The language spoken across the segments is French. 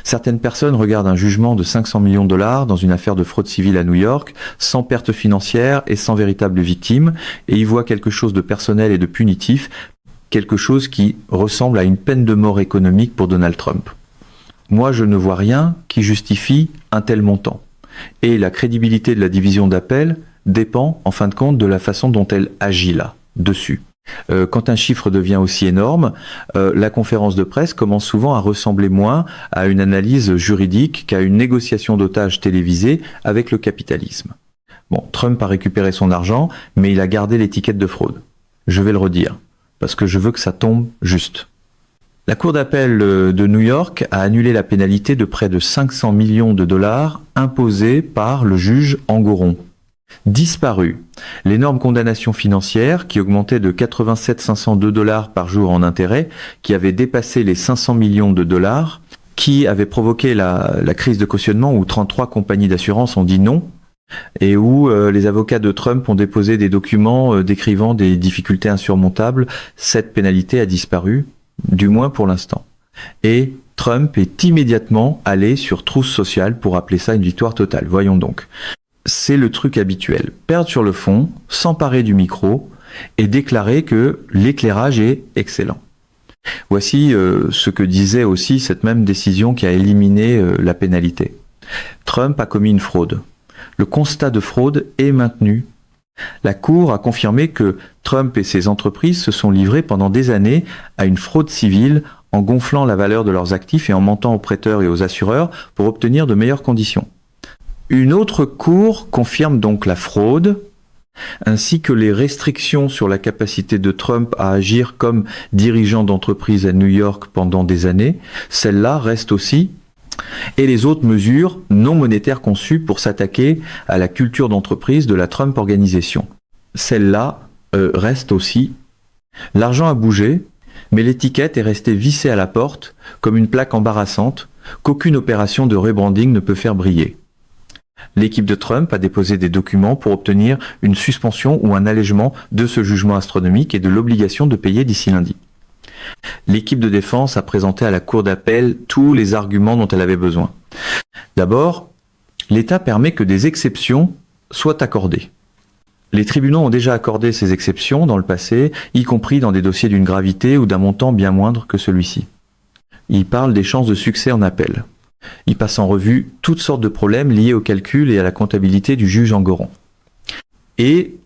Certaines personnes regardent un jugement de 500 millions de dollars dans une affaire de fraude civile à New York, sans perte financière et sans véritable victime, et y voient quelque chose de personnel et de punitif, quelque chose qui ressemble à une peine de mort économique pour Donald Trump. Moi, je ne vois rien qui justifie un tel montant. Et la crédibilité de la division d'appel dépend, en fin de compte, de la façon dont elle agit là, dessus. Quand un chiffre devient aussi énorme, la conférence de presse commence souvent à ressembler moins à une analyse juridique qu'à une négociation d'otages télévisée avec le capitalisme. Bon, Trump a récupéré son argent, mais il a gardé l'étiquette de fraude. Je vais le redire, parce que je veux que ça tombe juste. La Cour d'appel de New York a annulé la pénalité de près de 500 millions de dollars imposée par le juge Engoron. Disparu. L'énorme condamnation financière qui augmentait de 87 502 dollars par jour en intérêt, qui avait dépassé les 500 millions de dollars, qui avait provoqué la crise de cautionnement où 33 compagnies d'assurance ont dit non, et où les avocats de Trump ont déposé des documents décrivant des difficultés insurmontables. Cette pénalité a disparu, du moins pour l'instant. Et Trump est immédiatement allé sur trousse sociale pour appeler ça une victoire totale. Voyons donc. C'est le truc habituel. Perdre sur le fond, s'emparer du micro et déclarer que l'éclairage est excellent. Voici ce que disait aussi cette même décision qui a éliminé la pénalité. Trump a commis une fraude. Le constat de fraude est maintenu. La Cour a confirmé que Trump et ses entreprises se sont livrés pendant des années à une fraude civile en gonflant la valeur de leurs actifs et en mentant aux prêteurs et aux assureurs pour obtenir de meilleures conditions. Une autre cour confirme donc la fraude, ainsi que les restrictions sur la capacité de Trump à agir comme dirigeant d'entreprise à New York pendant des années. Celle-là reste aussi, et les autres mesures non monétaires conçues pour s'attaquer à la culture d'entreprise de la Trump Organization. Celle-là reste aussi. L'argent a bougé, mais l'étiquette est restée vissée à la porte comme une plaque embarrassante qu'aucune opération de rebranding ne peut faire briller. L'équipe de Trump a déposé des documents pour obtenir une suspension ou un allègement de ce jugement astronomique et de l'obligation de payer d'ici lundi. L'équipe de défense a présenté à la Cour d'appel tous les arguments dont elle avait besoin. D'abord, l'État permet que des exceptions soient accordées. Les tribunaux ont déjà accordé ces exceptions dans le passé, y compris dans des dossiers d'une gravité ou d'un montant bien moindre que celui-ci. Il parle des chances de succès en appel. Il passe en revue toutes sortes de problèmes liés au calcul et à la comptabilité du juge Engoron. Et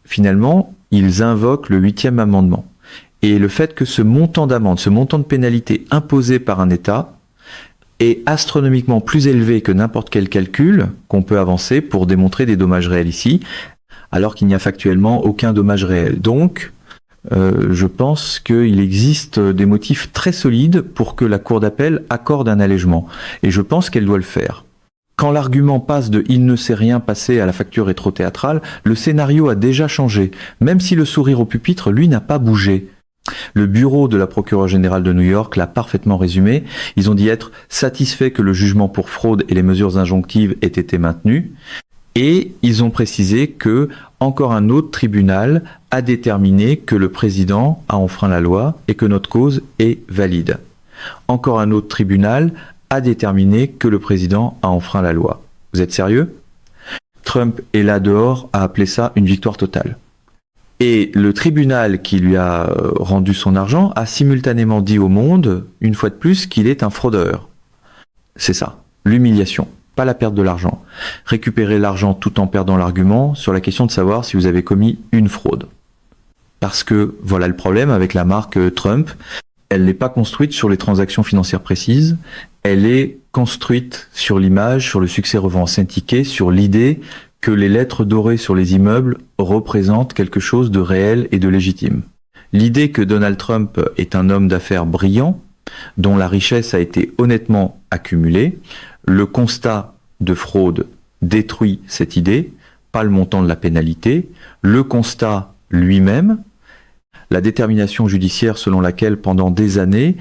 finalement, ils invoquent le 8e amendement. Et le fait que ce montant d'amende, ce montant de pénalité imposé par un État est astronomiquement plus élevé que n'importe quel calcul qu'on peut avancer pour démontrer des dommages réels ici, alors qu'il n'y a factuellement aucun dommage réel. Donc, je pense qu'il existe des motifs très solides pour que la Cour d'appel accorde un allègement. Et je pense qu'elle doit le faire. Quand l'argument passe de « il ne s'est rien passé » à la facture rétro-théâtrale, le scénario a déjà changé, même si le sourire au pupitre, lui, n'a pas bougé. Le bureau de la procureure générale de New York l'a parfaitement résumé. Ils ont dit être satisfaits que le jugement pour fraude et les mesures injonctives aient été maintenus. Et ils ont précisé que encore un autre tribunal a déterminé que le président a enfreint la loi et que notre cause est valide. Encore un autre tribunal a déterminé que le président a enfreint la loi. Vous êtes sérieux? Trump est là dehors à appeler ça une victoire totale. Et le tribunal qui lui a rendu son argent a simultanément dit au monde, une fois de plus, qu'il est un fraudeur. C'est ça, l'humiliation. Pas la perte de l'argent. Récupérer l'argent tout en perdant l'argument sur la question de savoir si vous avez commis une fraude. Parce que, voilà le problème avec la marque Trump, elle n'est pas construite sur les transactions financières précises, elle est construite sur l'image, sur le succès revend un ticket, sur l'idée que les lettres dorées sur les immeubles représentent quelque chose de réel et de légitime. L'idée que Donald Trump est un homme d'affaires brillant, dont la richesse a été honnêtement accumulée, le constat de fraude détruit cette idée, pas le montant de la pénalité, le constat lui-même, la détermination judiciaire selon laquelle pendant des années,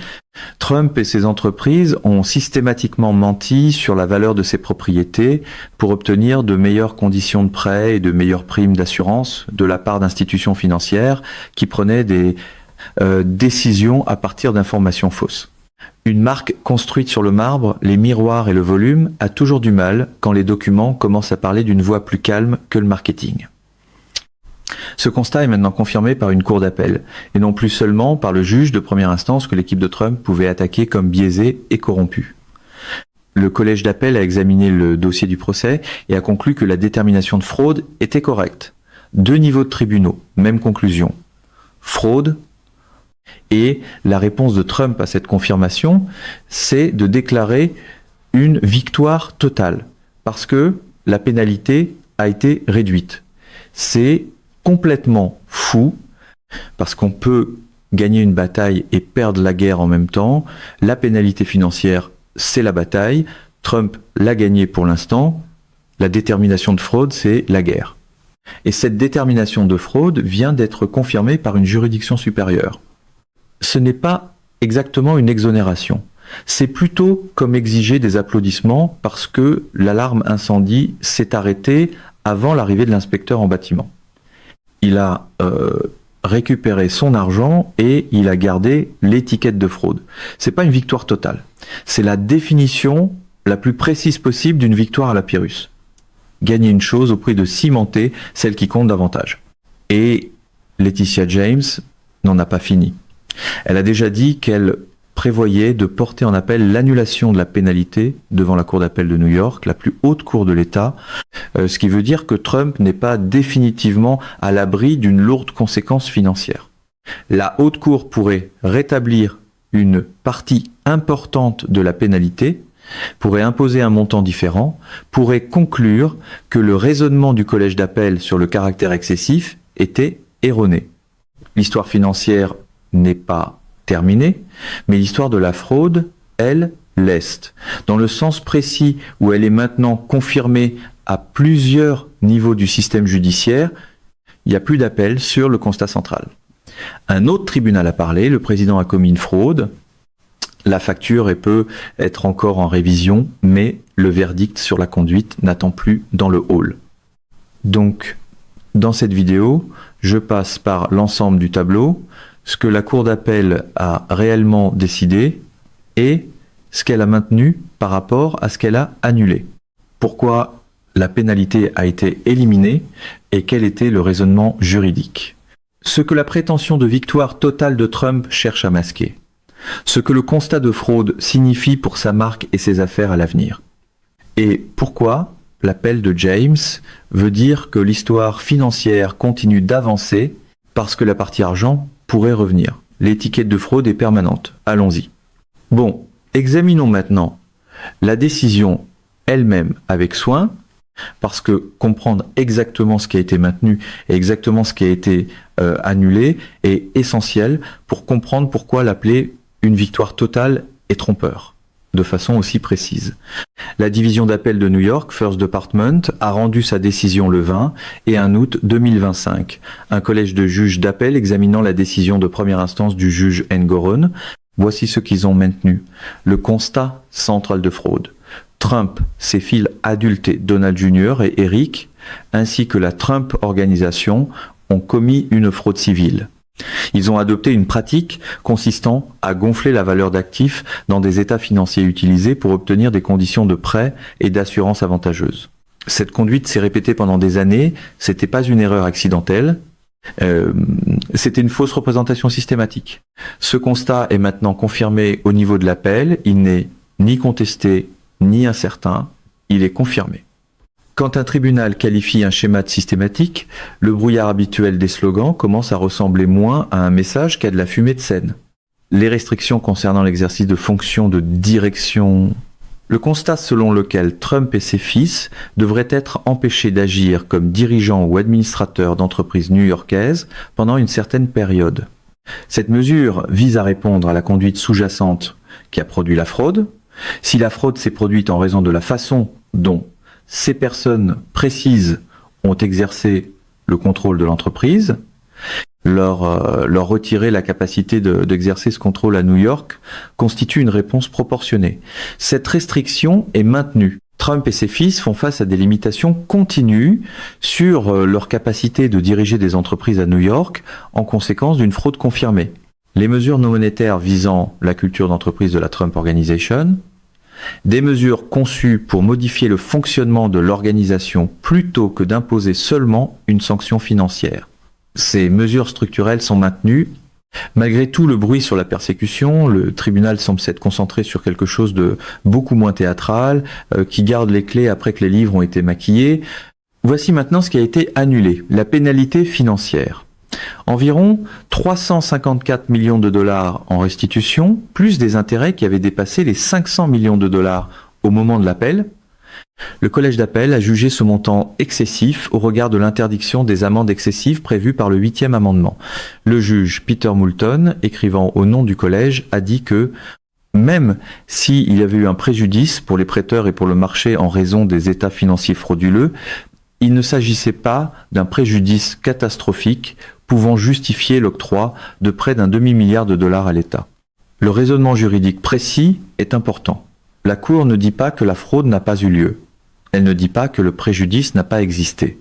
Trump et ses entreprises ont systématiquement menti sur la valeur de ses propriétés pour obtenir de meilleures conditions de prêt et de meilleures primes d'assurance de la part d'institutions financières qui prenaient des décisions à partir d'informations fausses. Une marque construite sur le marbre, les miroirs et le volume a toujours du mal quand les documents commencent à parler d'une voix plus calme que le marketing. Ce constat est maintenant confirmé par une cour d'appel, et non plus seulement par le juge de première instance que l'équipe de Trump pouvait attaquer comme biaisé et corrompu. Le collège d'appel a examiné le dossier du procès et a conclu que la détermination de fraude était correcte. 2 niveaux de tribunaux, même conclusion. Fraude. Et la réponse de Trump à cette confirmation, c'est de déclarer une victoire totale, parce que la pénalité a été réduite. C'est complètement fou, parce qu'on peut gagner une bataille et perdre la guerre en même temps. La pénalité financière, c'est la bataille. Trump l'a gagnée pour l'instant. La détermination de fraude, c'est la guerre. Et cette détermination de fraude vient d'être confirmée par une juridiction supérieure. Ce n'est pas exactement une exonération. C'est plutôt comme exiger des applaudissements parce que l'alarme incendie s'est arrêtée avant l'arrivée de l'inspecteur en bâtiment. Il a récupéré son argent et il a gardé l'étiquette de fraude. C'est pas une victoire totale. C'est la définition la plus précise possible d'une victoire à la Pyrrhus. Gagner une chose au prix de cimenter celle qui compte davantage. Et Laetitia James n'en a pas fini. Elle a déjà dit qu'elle prévoyait de porter en appel l'annulation de la pénalité devant la Cour d'appel de New York, la plus haute cour de l'État, ce qui veut dire que Trump n'est pas définitivement à l'abri d'une lourde conséquence financière. La haute cour pourrait rétablir une partie importante de la pénalité, pourrait imposer un montant différent, pourrait conclure que le raisonnement du collège d'appel sur le caractère excessif était erroné. L'histoire financière n'est pas terminée, mais l'histoire de la fraude, elle, l'est. Dans le sens précis où elle est maintenant confirmée à plusieurs niveaux du système judiciaire, il n'y a plus d'appel sur le constat central. Un autre tribunal a parlé, le président a commis une fraude, la facture peut être encore en révision, mais le verdict sur la conduite n'attend plus dans le hall. Donc, dans cette vidéo, je passe par l'ensemble du tableau, ce que la Cour d'appel a réellement décidé et ce qu'elle a maintenu par rapport à ce qu'elle a annulé. Pourquoi la pénalité a été éliminée et quel était le raisonnement juridique. Ce que la prétention de victoire totale de Trump cherche à masquer. Ce que le constat de fraude signifie pour sa marque et ses affaires à l'avenir. Et pourquoi l'appel de James veut dire que l'histoire financière continue d'avancer parce que la partie argent pourrait revenir. L'étiquette de fraude est permanente. Allons-y. Bon, examinons maintenant la décision elle-même avec soin, parce que comprendre exactement ce qui a été maintenu et exactement ce qui a été annulé est essentiel pour comprendre pourquoi l'appeler une victoire totale et trompeur, de façon aussi précise. La division d'appel de New York, First Department, a rendu sa décision le 20 et 1 août 2025. Un collège de juges d'appel examinant la décision de première instance du juge Engoron. Voici ce qu'ils ont maintenu. Le constat central de fraude. Trump, ses fils adultés Donald Jr. et Eric, ainsi que la Trump Organisation, ont commis une fraude civile. Ils ont adopté une pratique consistant à gonfler la valeur d'actifs dans des états financiers utilisés pour obtenir des conditions de prêt et d'assurance avantageuses. Cette conduite s'est répétée pendant des années, c'était pas une erreur accidentelle, c'était une fausse représentation systématique. Ce constat est maintenant confirmé au niveau de l'appel, il n'est ni contesté ni incertain, il est confirmé. Quand un tribunal qualifie un schéma de systématique, le brouillard habituel des slogans commence à ressembler moins à un message qu'à de la fumée de scène. Les restrictions concernant l'exercice de fonctions de direction. Le constat selon lequel Trump et ses fils devraient être empêchés d'agir comme dirigeants ou administrateurs d'entreprises new-yorkaises pendant une certaine période. Cette mesure vise à répondre à la conduite sous-jacente qui a produit la fraude. Si la fraude s'est produite en raison de la façon dont ces personnes précises ont exercé le contrôle de l'entreprise, leur retirer la capacité d'exercer ce contrôle à New York constitue une réponse proportionnée. Cette restriction est maintenue. Trump et ses fils font face à des limitations continues sur leur capacité de diriger des entreprises à New York en conséquence d'une fraude confirmée. les mesures non monétaires visant la culture d'entreprise de la Trump Organization, des mesures conçues pour modifier le fonctionnement de l'organisation plutôt que d'imposer seulement une sanction financière. Ces mesures structurelles sont maintenues. Malgré tout le bruit sur la persécution, le tribunal semble s'être concentré sur quelque chose de beaucoup moins théâtral, qui garde les clés après que les livres ont été maquillés. Voici maintenant ce qui a été annulé, la pénalité financière. Environ 354 millions de dollars en restitution, plus des intérêts qui avaient dépassé les 500 millions de dollars au moment de l'appel. Le collège d'appel a jugé ce montant excessif au regard de l'interdiction des amendes excessives prévues par le 8e amendement. Le juge Peter Moulton, écrivant au nom du collège, a dit que même s'il y avait eu un préjudice pour les prêteurs et pour le marché en raison des états financiers frauduleux, il ne s'agissait pas d'un préjudice catastrophique pouvant justifier l'octroi de près d'un demi-milliard de dollars à l'État. Le raisonnement juridique précis est important. La Cour ne dit pas que la fraude n'a pas eu lieu. Elle ne dit pas que le préjudice n'a pas existé.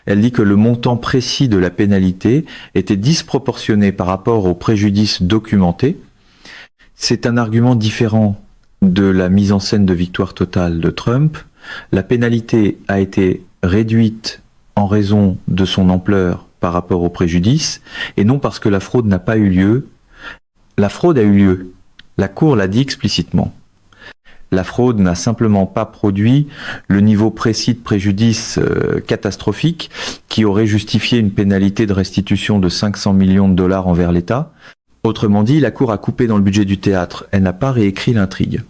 Elle dit que le montant précis de la pénalité était disproportionné par rapport au préjudice documenté. C'est un argument différent de la mise en scène de victoire totale de Trump. La pénalité a été réduite en raison de son ampleur par rapport au préjudice, et non parce que la fraude n'a pas eu lieu. La fraude a eu lieu. La Cour l'a dit explicitement. La fraude n'a simplement pas produit le niveau précis de préjudice catastrophique qui aurait justifié une pénalité de restitution de 500 millions de dollars envers l'État. Autrement dit, la Cour a coupé dans le budget du théâtre, elle n'a pas réécrit l'intrigue.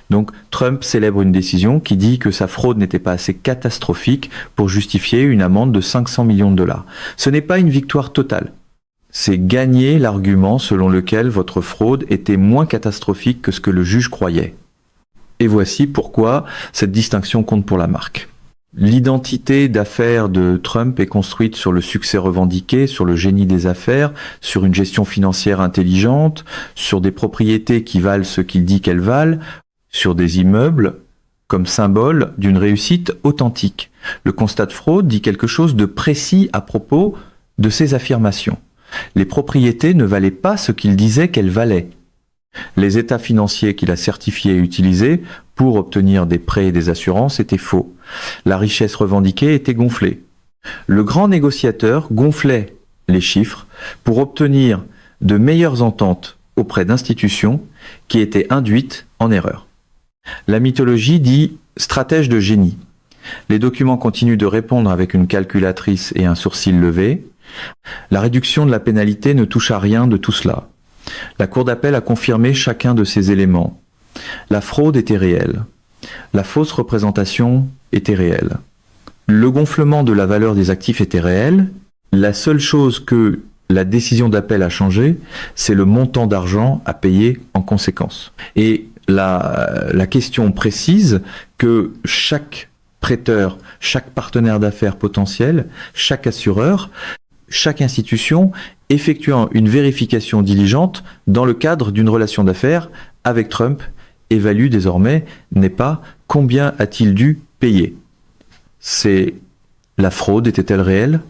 Donc Trump célèbre une décision qui dit que sa fraude n'était pas assez catastrophique pour justifier une amende de 500 millions de dollars. Ce n'est pas une victoire totale. C'est gagner l'argument selon lequel votre fraude était moins catastrophique que ce que le juge croyait. Et voici pourquoi cette distinction compte pour la marque. L'identité d'affaires de Trump est construite sur le succès revendiqué, sur le génie des affaires, sur une gestion financière intelligente, sur des propriétés qui valent ce qu'il dit qu'elles valent, sur des immeubles comme symbole d'une réussite authentique. Le constat de fraude dit quelque chose de précis à propos de ces affirmations. Les propriétés ne valaient pas ce qu'il disait qu'elles valaient. Les états financiers qu'il a certifiés et utilisés pour obtenir des prêts et des assurances étaient faux. La richesse revendiquée était gonflée. Le grand négociateur gonflait les chiffres pour obtenir de meilleures ententes auprès d'institutions qui étaient induites en erreur. La mythologie dit stratège de génie. Les documents continuent de répondre avec une calculatrice et un sourcil levé. La réduction de la pénalité ne touche à rien de tout cela. La Cour d'appel a confirmé chacun de ces éléments. La fraude était réelle. La fausse représentation était réelle. Le gonflement de la valeur des actifs était réel. La seule chose que la décision d'appel a changé, c'est le montant d'argent à payer en conséquence. Et la question précise que chaque prêteur, chaque partenaire d'affaires potentiel, chaque assureur, chaque institution effectuant une vérification diligente dans le cadre d'une relation d'affaires avec Trump évalue désormais n'est pas combien a-t-il dû payer. C'est la fraude était-elle réelle?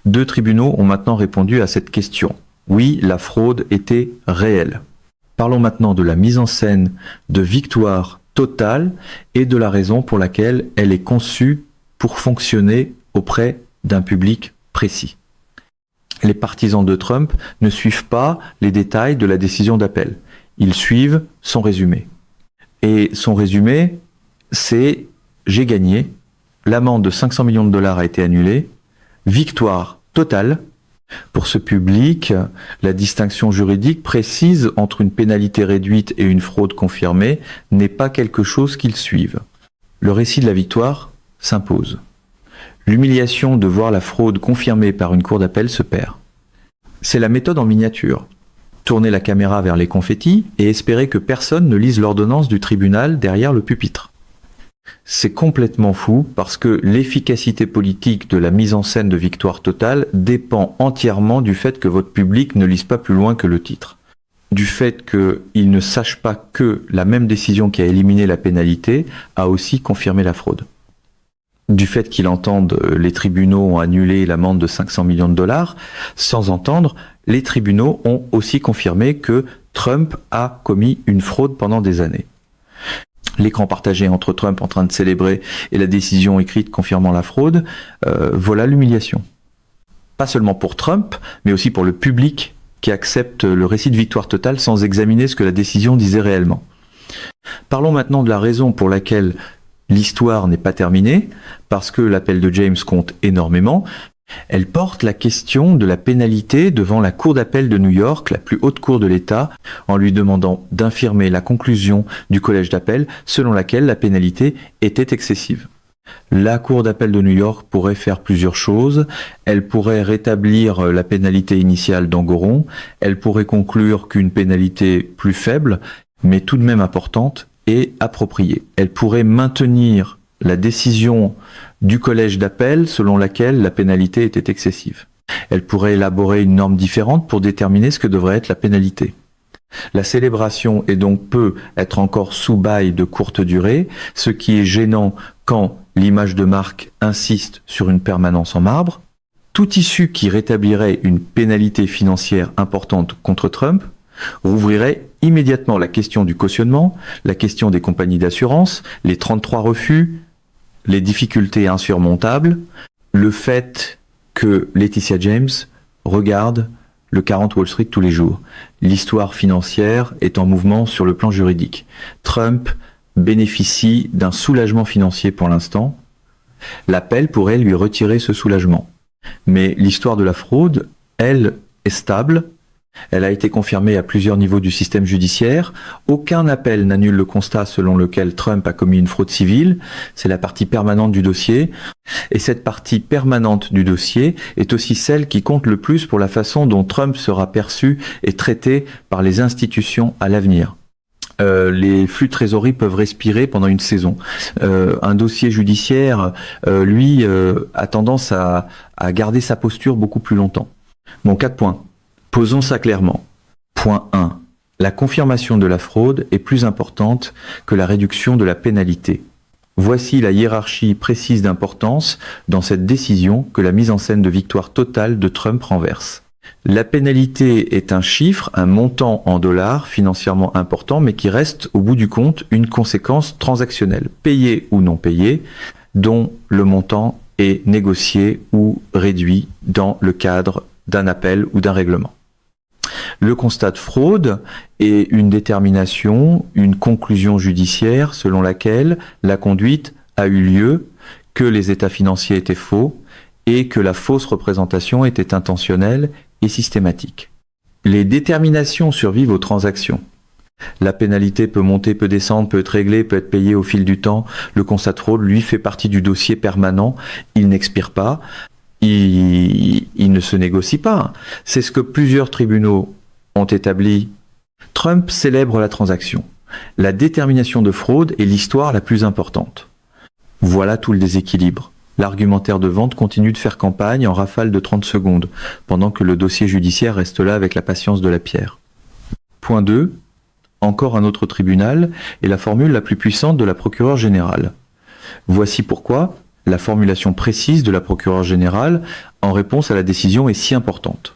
2 tribunaux ont maintenant répondu à cette question. Oui, la fraude était réelle. Parlons maintenant de la mise en scène de victoire totale et de la raison pour laquelle elle est conçue pour fonctionner auprès d'un public précis. Les partisans de Trump ne suivent pas les détails de la décision d'appel. Ils suivent son résumé. Et son résumé, c'est « j'ai gagné, l'amende de 500 millions de dollars a été annulée, victoire totale ». Pour ce public, la distinction juridique précise entre une pénalité réduite et une fraude confirmée n'est pas quelque chose qu'ils suivent. Le récit de la victoire s'impose. L'humiliation de voir la fraude confirmée par une cour d'appel se perd. C'est la méthode en miniature. Tourner la caméra vers les confettis et espérer que personne ne lise l'ordonnance du tribunal derrière le pupitre. C'est complètement fou parce que l'efficacité politique de la mise en scène de victoire totale dépend entièrement du fait que votre public ne lise pas plus loin que le titre. Du fait qu'il ne sache pas que la même décision qui a éliminé la pénalité a aussi confirmé la fraude. Du fait qu'il entende les tribunaux ont annulé l'amende de 500 millions de dollars, sans entendre les tribunaux ont aussi confirmé que Trump a commis une fraude pendant des années. L'écran partagé entre Trump en train de célébrer et la décision écrite confirmant la fraude, voilà l'humiliation. Pas seulement pour Trump, mais aussi pour le public qui accepte le récit de victoire totale sans examiner ce que la décision disait réellement. Parlons maintenant de la raison pour laquelle l'histoire n'est pas terminée, parce que l'appel de James compte énormément. Elle porte la question de la pénalité devant la Cour d'appel de New York, la plus haute cour de l'État, en lui demandant d'infirmer la conclusion du collège d'appel selon laquelle la pénalité était excessive. La Cour d'appel de New York pourrait faire plusieurs choses. Elle pourrait rétablir la pénalité initiale d'Engoron. Elle pourrait conclure qu'une pénalité plus faible, mais tout de même importante, est appropriée. Elle pourrait maintenir la décision du collège d'appel selon laquelle la pénalité était excessive. Elle pourrait élaborer une norme différente pour déterminer ce que devrait être la pénalité. La célébration est donc peut être encore sous bail de courte durée, ce qui est gênant quand l'image de marque insiste sur une permanence en marbre. Toute issue qui rétablirait une pénalité financière importante contre Trump rouvrirait immédiatement la question du cautionnement, la question des compagnies d'assurance, les 33 refus, les difficultés insurmontables, le fait que Laetitia James regarde le 40 Wall Street tous les jours. L'histoire financière est en mouvement sur le plan juridique. Trump bénéficie d'un soulagement financier pour l'instant. L'appel pourrait lui retirer ce soulagement. Mais l'histoire de la fraude, elle, est stable. Elle a été confirmée à plusieurs niveaux du système judiciaire. Aucun appel n'annule le constat selon lequel Trump a commis une fraude civile. C'est la partie permanente du dossier. Et cette partie permanente du dossier est aussi celle qui compte le plus pour la façon dont Trump sera perçu et traité par les institutions à l'avenir. Les flux de trésorerie peuvent respirer pendant une saison. Un dossier judiciaire, lui, a tendance à garder sa posture beaucoup plus longtemps. Bon, 4 points. Posons ça clairement. Point 1. La confirmation de la fraude est plus importante que la réduction de la pénalité. Voici la hiérarchie précise d'importance dans cette décision que la mise en scène de victoire totale de Trump renverse. La pénalité est un chiffre, un montant en dollars financièrement important, mais qui reste au bout du compte une conséquence transactionnelle, payée ou non payée, dont le montant est négocié ou réduit dans le cadre d'un appel ou d'un règlement. Le constat de fraude est une détermination, une conclusion judiciaire selon laquelle la conduite a eu lieu, que les états financiers étaient faux et que la fausse représentation était intentionnelle et systématique. Les déterminations survivent aux transactions. La pénalité peut monter, peut descendre, peut être réglée, peut être payée au fil du temps. Le constat de fraude, lui, fait partie du dossier permanent. Il n'expire pas. Il ne se négocie pas. C'est ce que plusieurs tribunaux ont établi. Trump célèbre la transaction. La détermination de fraude est l'histoire la plus importante. Voilà tout le déséquilibre. L'argumentaire de vente continue de faire campagne en rafale de 30 secondes, pendant que le dossier judiciaire reste là avec la patience de la pierre. Point 2. Encore un autre tribunal est la formule la plus puissante de la procureure générale. Voici pourquoi la formulation précise de la procureure générale en réponse à la décision est si importante.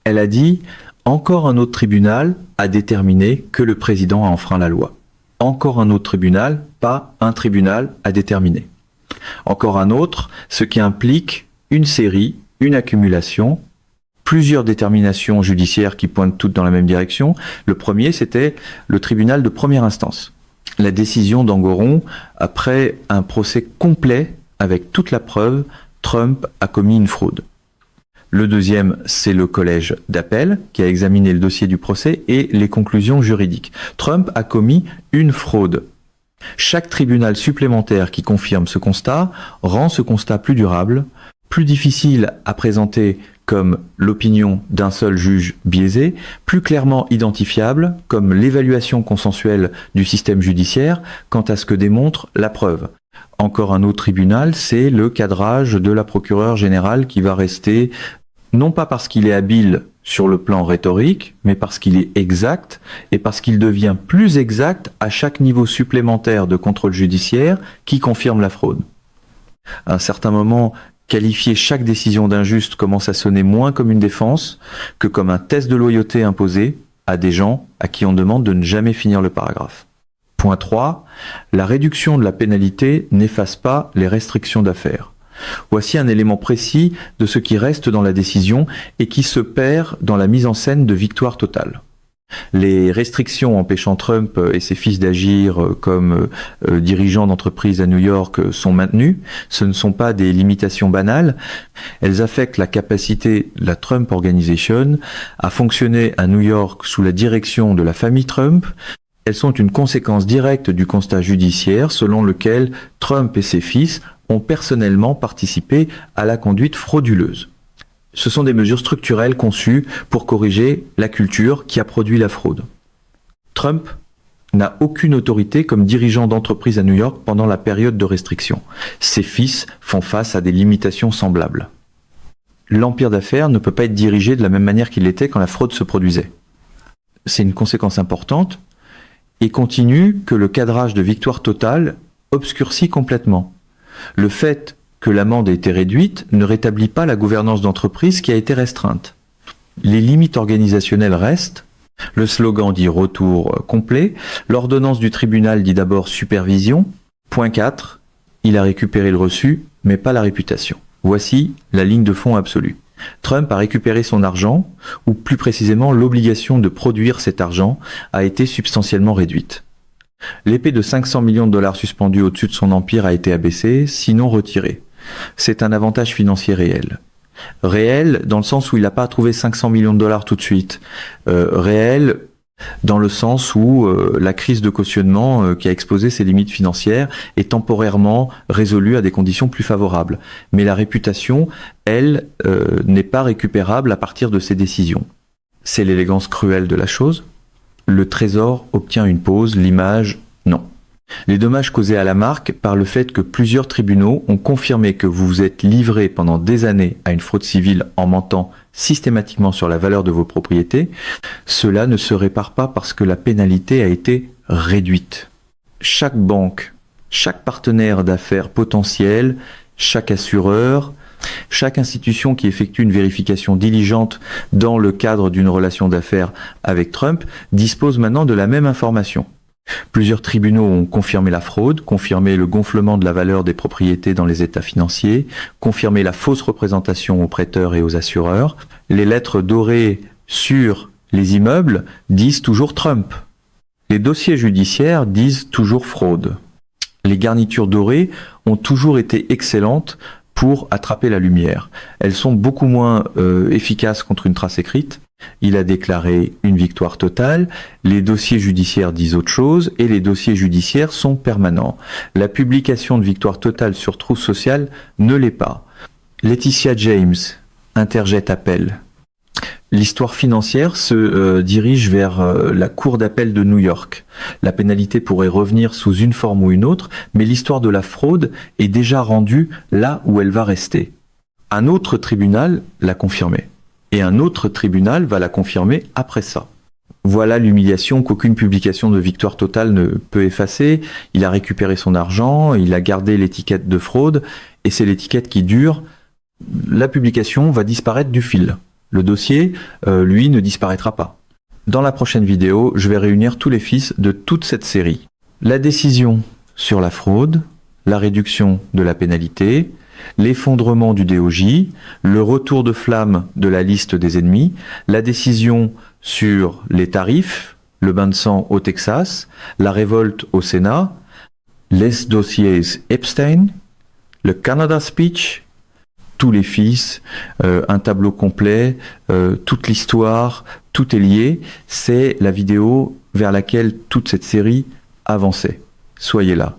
Elle a dit « Encore un autre tribunal a déterminé que le président a enfreint la loi. Encore un autre tribunal, pas un tribunal a déterminé. Encore un autre, ce qui implique une série, une accumulation, plusieurs déterminations judiciaires qui pointent toutes dans la même direction. Le premier, c'était le tribunal de première instance. La décision d'Engoron, après un procès complet avec toute la preuve, Trump a commis une fraude. Le deuxième, c'est le collège d'appel qui a examiné le dossier du procès et les conclusions juridiques. Trump a commis une fraude. Chaque tribunal supplémentaire qui confirme ce constat rend ce constat plus durable, plus difficile à présenter comme l'opinion d'un seul juge biaisé, plus clairement identifiable comme l'évaluation consensuelle du système judiciaire quant à ce que démontre la preuve. Encore un autre tribunal, c'est le cadrage de la procureure générale qui va rester, non pas parce qu'il est habile sur le plan rhétorique, mais parce qu'il est exact et parce qu'il devient plus exact à chaque niveau supplémentaire de contrôle judiciaire qui confirme la fraude. À un certain moment, Qualifier chaque décision d'injuste commence à sonner moins comme une défense que comme un test de loyauté imposé à des gens à qui on demande de ne jamais finir le paragraphe. Point 3. La réduction de la pénalité n'efface pas les restrictions d'affaires. Voici un élément précis de ce qui reste dans la décision et qui se perd dans la mise en scène de victoire totale. Les restrictions empêchant Trump et ses fils d'agir comme dirigeants d'entreprises à New York sont maintenues. Ce ne sont pas des limitations banales. Elles affectent la capacité de la Trump Organization à fonctionner à New York sous la direction de la famille Trump. Elles sont une conséquence directe du constat judiciaire selon lequel Trump et ses fils ont personnellement participé à la conduite frauduleuse. Ce sont des mesures structurelles conçues pour corriger la culture qui a produit la fraude. Trump n'a aucune autorité comme dirigeant d'entreprise à New York pendant la période de restriction. Ses fils font face à des limitations semblables. L'empire d'affaires ne peut pas être dirigé de la même manière qu'il l'était quand la fraude se produisait. C'est une conséquence importante et continue que le cadrage de victoire totale obscurcit complètement. Le fait que l'amende ait été réduite ne rétablit pas la gouvernance d'entreprise qui a été restreinte. Les limites organisationnelles restent. Le slogan dit retour complet. L'ordonnance du tribunal dit d'abord supervision. Point 4. Il a récupéré le reçu, mais pas la réputation. Voici la ligne de fond absolue. Trump a récupéré son argent, ou plus précisément l'obligation de produire cet argent a été substantiellement réduite. L'épée de 500 millions de dollars suspendue au-dessus de son empire a été abaissée, sinon retirée. C'est un avantage financier réel. Réel dans le sens où il n'a pas trouvé 500 millions de dollars tout de suite. Réel dans le sens où la crise de cautionnement qui a exposé ses limites financières est temporairement résolue à des conditions plus favorables. Mais la réputation, elle, n'est pas récupérable à partir de ces décisions. C'est l'élégance cruelle de la chose. Le trésor obtient une pause, l'image, non. Les dommages causés à la marque par le fait que plusieurs tribunaux ont confirmé que vous vous êtes livré pendant des années à une fraude civile en mentant systématiquement sur la valeur de vos propriétés, cela ne se répare pas parce que la pénalité a été réduite. Chaque banque, chaque partenaire d'affaires potentiel, chaque assureur, chaque institution qui effectue une vérification diligente dans le cadre d'une relation d'affaires avec Trump dispose maintenant de la même information. Plusieurs tribunaux ont confirmé la fraude, confirmé le gonflement de la valeur des propriétés dans les états financiers, confirmé la fausse représentation aux prêteurs et aux assureurs. Les lettres dorées sur les immeubles disent toujours Trump. Les dossiers judiciaires disent toujours fraude. Les garnitures dorées ont toujours été excellentes pour attraper la lumière. Elles sont beaucoup moins efficaces contre une trace écrite. Il a déclaré une victoire totale, les dossiers judiciaires disent autre chose et les dossiers judiciaires sont permanents. La publication de victoire totale sur Truth Social ne l'est pas. Laetitia James interjette appel. L'histoire financière se dirige vers la cour d'appel de New York. La pénalité pourrait revenir sous une forme ou une autre, mais l'histoire de la fraude est déjà rendue là où elle va rester. Un autre tribunal l'a confirmé. Et un autre tribunal va la confirmer après ça. Voilà l'humiliation qu'aucune publication de victoire totale ne peut effacer. Il a récupéré son argent, il a gardé l'étiquette de fraude, et c'est l'étiquette qui dure. La publication va disparaître du fil. Le dossier, lui, ne disparaîtra pas. Dans la prochaine vidéo, je vais réunir tous les fils de toute cette série. La décision sur la fraude, la réduction de la pénalité, l'effondrement du DOJ, le retour de flamme de la liste des ennemis, la décision sur les tarifs, le bain de sang au Texas, la révolte au Sénat, les dossiers Epstein, le Canada Speech, tous les fils, un tableau complet, toute l'histoire, tout est lié. C'est la vidéo vers laquelle toute cette série avançait. Soyez là.